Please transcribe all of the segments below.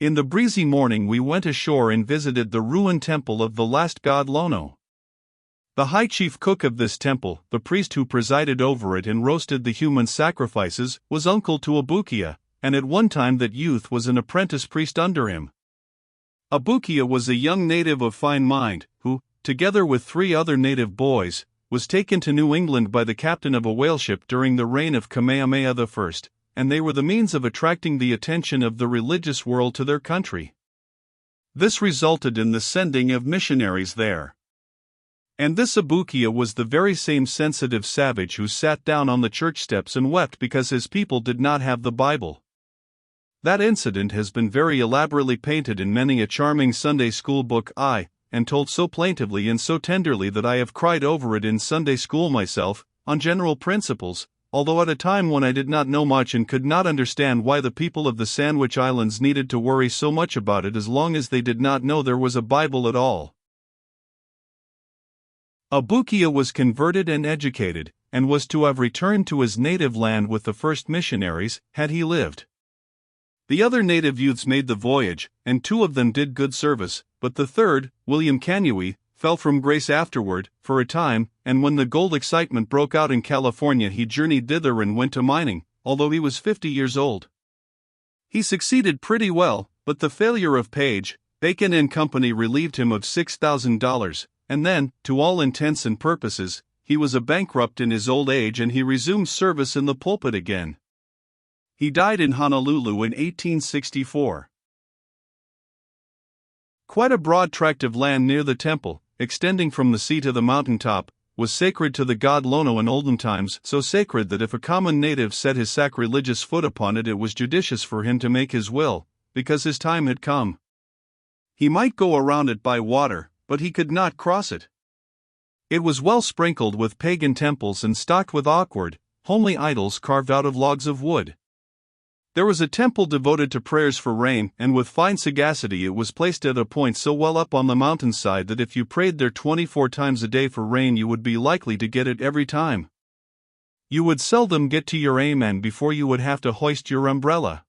In the breezy morning we went ashore and visited the ruined temple of the last god Lono. The high chief cook of this temple, the priest who presided over it and roasted the human sacrifices, was uncle to Abukia, and at one time that youth was an apprentice priest under him. Abukia was a young native of fine mind, who, together with 3 other native boys, was taken to New England by the captain of a whaleship during the reign of Kamehameha I, and they were the means of attracting the attention of the religious world to their country. This resulted in the sending of missionaries there. And this Abukia was the very same sensitive savage who sat down on the church steps and wept because his people did not have the Bible. That incident has been very elaborately painted in many a charming Sunday school book, and told so plaintively and so tenderly that I have cried over it in Sunday school myself, on general principles, although at a time when I did not know much and could not understand why the people of the Sandwich Islands needed to worry so much about it as long as they did not know there was a Bible at all. Abukia was converted and educated, and was to have returned to his native land with the first missionaries, had he lived. The other native youths made the voyage, and 2 of them did good service, but the third, William Kanyui, fell from grace afterward, for a time, and when the gold excitement broke out in California he journeyed thither and went to mining, although he was 50 years old. He succeeded pretty well, but the failure of Page, Bacon and Company relieved him of $6,000, and then, to all intents and purposes, he was a bankrupt in his old age and he resumed service in the pulpit again. He died in Honolulu in 1864. Quite a broad tract of land near the temple, extending from the sea to the mountain top, was sacred to the god Lono in olden times, so sacred that if a common native set his sacrilegious foot upon it, it was judicious for him to make his will, because his time had come. He might go around it by water, but he could not cross it. It was well sprinkled with pagan temples and stocked with awkward, homely idols carved out of logs of wood. There was a temple devoted to prayers for rain, and with fine sagacity it was placed at a point so well up on the mountainside that if you prayed there 24 times a day for rain you would be likely to get it every time. You would seldom get to your amen before you would have to hoist your umbrella.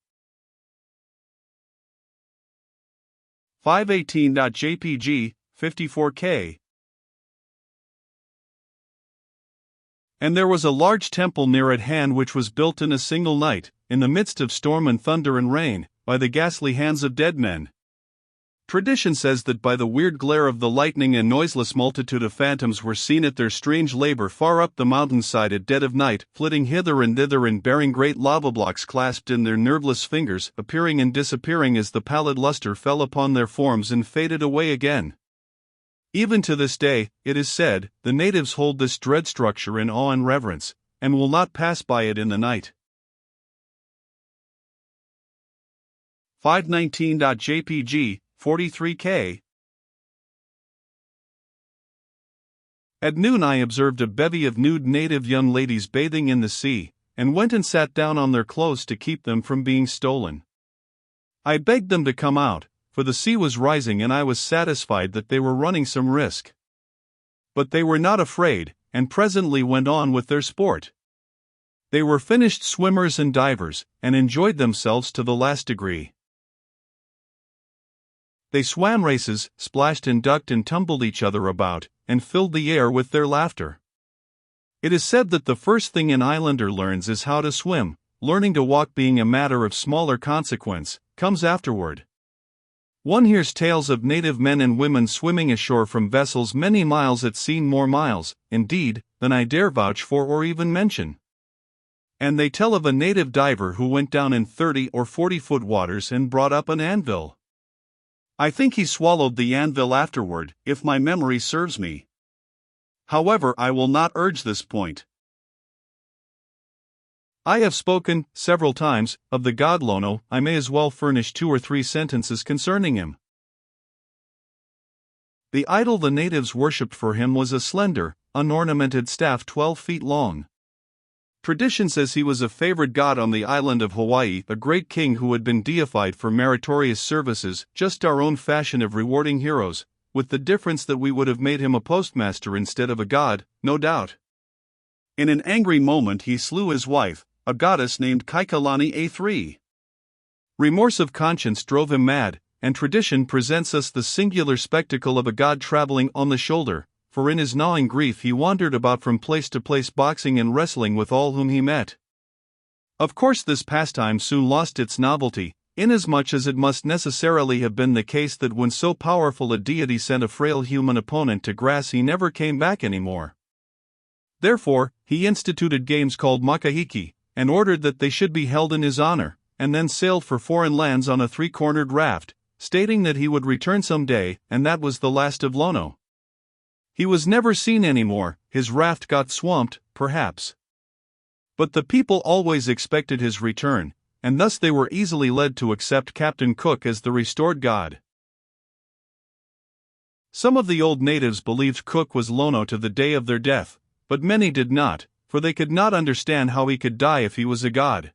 518.jpg, 54K. And there was a large temple near at hand which was built in a single night, in the midst of storm and thunder and rain, by the ghastly hands of dead men. Tradition says that by the weird glare of the lightning a noiseless multitude of phantoms were seen at their strange labor far up the mountainside at dead of night, flitting hither and thither and bearing great lava blocks clasped in their nerveless fingers, appearing and disappearing as the pallid luster fell upon their forms and faded away again. Even to this day, it is said, the natives hold this dread structure in awe and reverence, and will not pass by it in the night. 519.jpg, 43K. At noon I observed a bevy of nude native young ladies bathing in the sea, and went and sat down on their clothes to keep them from being stolen. I begged them to come out, for the sea was rising and I was satisfied that they were running some risk. But they were not afraid, and presently went on with their sport. They were finished swimmers and divers, and enjoyed themselves to the last degree. They swam races, splashed and ducked and tumbled each other about, and filled the air with their laughter. It is said that the first thing an islander learns is how to swim, learning to walk being a matter of smaller consequence, comes afterward. One hears tales of native men and women swimming ashore from vessels many miles at sea, more miles, indeed, than I dare vouch for or even mention. And they tell of a native diver who went down in 30 or 40-foot waters and brought up an anvil. I think he swallowed the anvil afterward, if my memory serves me. However, I will not urge this point. I have spoken, several times, of the god Lono. I may as well furnish 2 or 3 sentences concerning him. The idol the natives worshipped for him was a slender, unornamented staff 12 feet long. Tradition says he was a favored god on the island of Hawaii, a great king who had been deified for meritorious services, just our own fashion of rewarding heroes, with the difference that we would have made him a postmaster instead of a god, no doubt. In an angry moment he slew his wife, a goddess named Kaikalani A3. Remorse of conscience drove him mad, and tradition presents us the singular spectacle of a god traveling on the shoulder, for in his gnawing grief he wandered about from place to place boxing and wrestling with all whom he met. Of course this pastime soon lost its novelty, inasmuch as it must necessarily have been the case that when so powerful a deity sent a frail human opponent to grass he never came back anymore. Therefore, he instituted games called makahiki, and ordered that they should be held in his honor, and then sailed for foreign lands on a three-cornered raft, stating that he would return some day, and that was the last of Lono. He was never seen anymore, his raft got swamped, perhaps. But the people always expected his return, and thus they were easily led to accept Captain Cook as the restored god. Some of the old natives believed Cook was Lono to the day of their death, but many did not, for they could not understand how he could die if he was a god.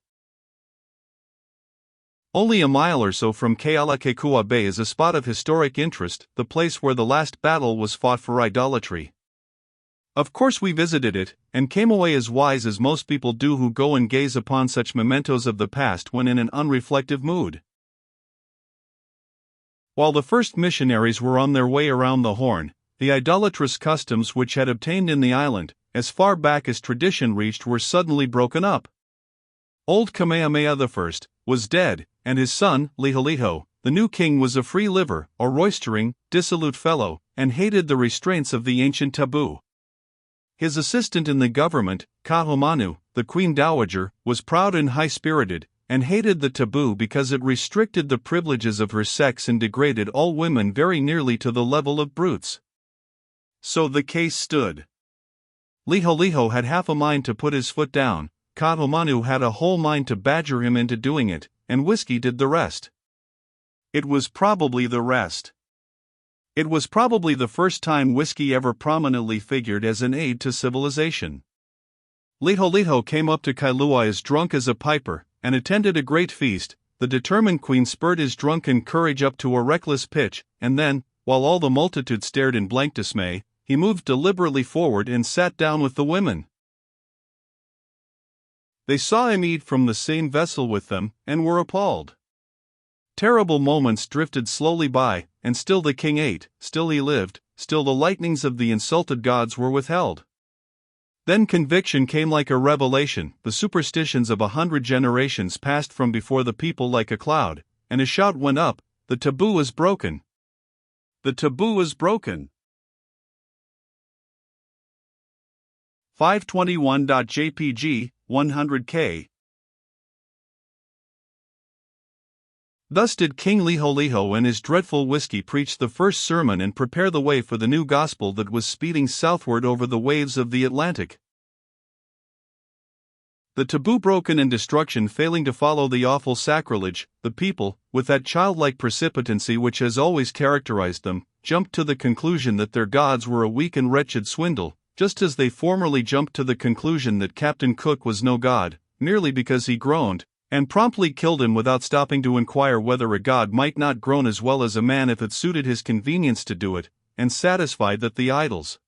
Only a mile or so from Kealakekua Bay is a spot of historic interest, the place where the last battle was fought for idolatry. Of course we visited it, and came away as wise as most people do who go and gaze upon such mementos of the past when in an unreflective mood. While the first missionaries were on their way around the Horn, the idolatrous customs which had obtained in the island, as far back as tradition reached, were suddenly broken up. Old Kamehameha I was dead, and his son, Liholiho, the new king, was a free liver, a roistering, dissolute fellow, and hated the restraints of the ancient taboo. His assistant in the government, Kahumanu, the queen dowager, was proud and high-spirited, and hated the taboo because it restricted the privileges of her sex and degraded all women very nearly to the level of brutes. So the case stood. Liholiho had half a mind to put his foot down, Kahumanu had a whole mind to badger him into doing it, and whiskey did the rest. It was probably the first time whiskey ever prominently figured as an aid to civilization. Liholiho came up to Kailua as drunk as a piper, and attended a great feast. The determined queen spurred his drunken courage up to a reckless pitch, and then, while all the multitude stared in blank dismay, he moved deliberately forward and sat down with the women. They saw him eat from the same vessel with them, and were appalled. Terrible moments drifted slowly by, and still the king ate, still he lived, still the lightnings of the insulted gods were withheld. Then conviction came like a revelation, the superstitions of 100 generations passed from before the people like a cloud, and a shout went up, the taboo is broken. The taboo is broken. 521.jpg, 100K. Thus did King Liholiho and his dreadful whiskey preach the first sermon and prepare the way for the new gospel that was speeding southward over the waves of the Atlantic. The taboo broken and destruction failing to follow the awful sacrilege, the people, with that childlike precipitancy which has always characterized them, jumped to the conclusion that their gods were a weak and wretched swindle, just as they formerly jumped to the conclusion that Captain Cook was no god, merely because he groaned, and promptly killed him without stopping to inquire whether a god might not groan as well as a man if it suited his convenience to do it, and satisfied that the idols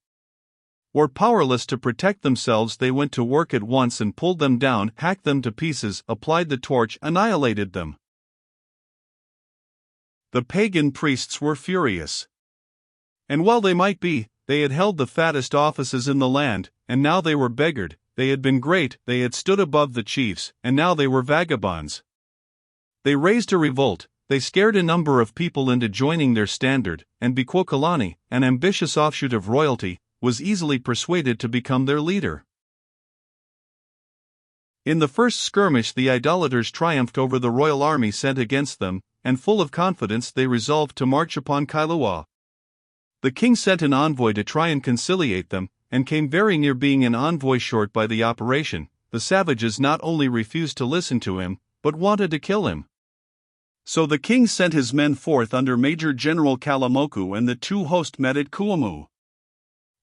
were powerless to protect themselves, they went to work at once and pulled them down, hacked them to pieces, applied the torch, annihilated them. The pagan priests were furious. And well they might be, they had held the fattest offices in the land, and now they were beggared. They had been great, they had stood above the chiefs, and now they were vagabonds. They raised a revolt, they scared a number of people into joining their standard, and Bikwokalani, an ambitious offshoot of royalty, was easily persuaded to become their leader. In the first skirmish the idolaters triumphed over the royal army sent against them, and full of confidence they resolved to march upon Kailua. The king sent an envoy to try and conciliate them, and came very near being an envoy short by the operation. The savages not only refused to listen to him, but wanted to kill him. So the king sent his men forth under Major General Kalamoku, and the two hosts met at Kuamu.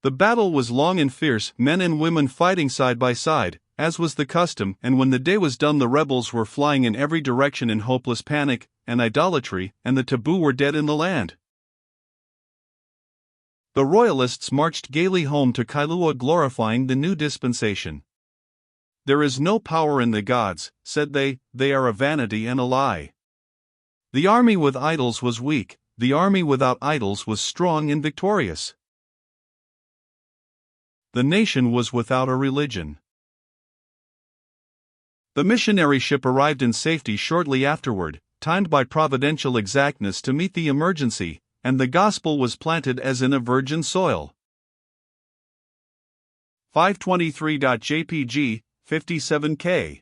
The battle was long and fierce, men and women fighting side by side, as was the custom, and when the day was done the rebels were flying in every direction in hopeless panic and idolatry, and the taboo were dead in the land. The royalists marched gaily home to Kailua glorifying the new dispensation. "There is no power in the gods," said they are a vanity and a lie. The army with idols was weak, the army without idols was strong and victorious. The nation was without a religion. The missionary ship arrived in safety shortly afterward, timed by providential exactness to meet the emergency, and the gospel was planted as in a virgin soil. 523.jpg, 57K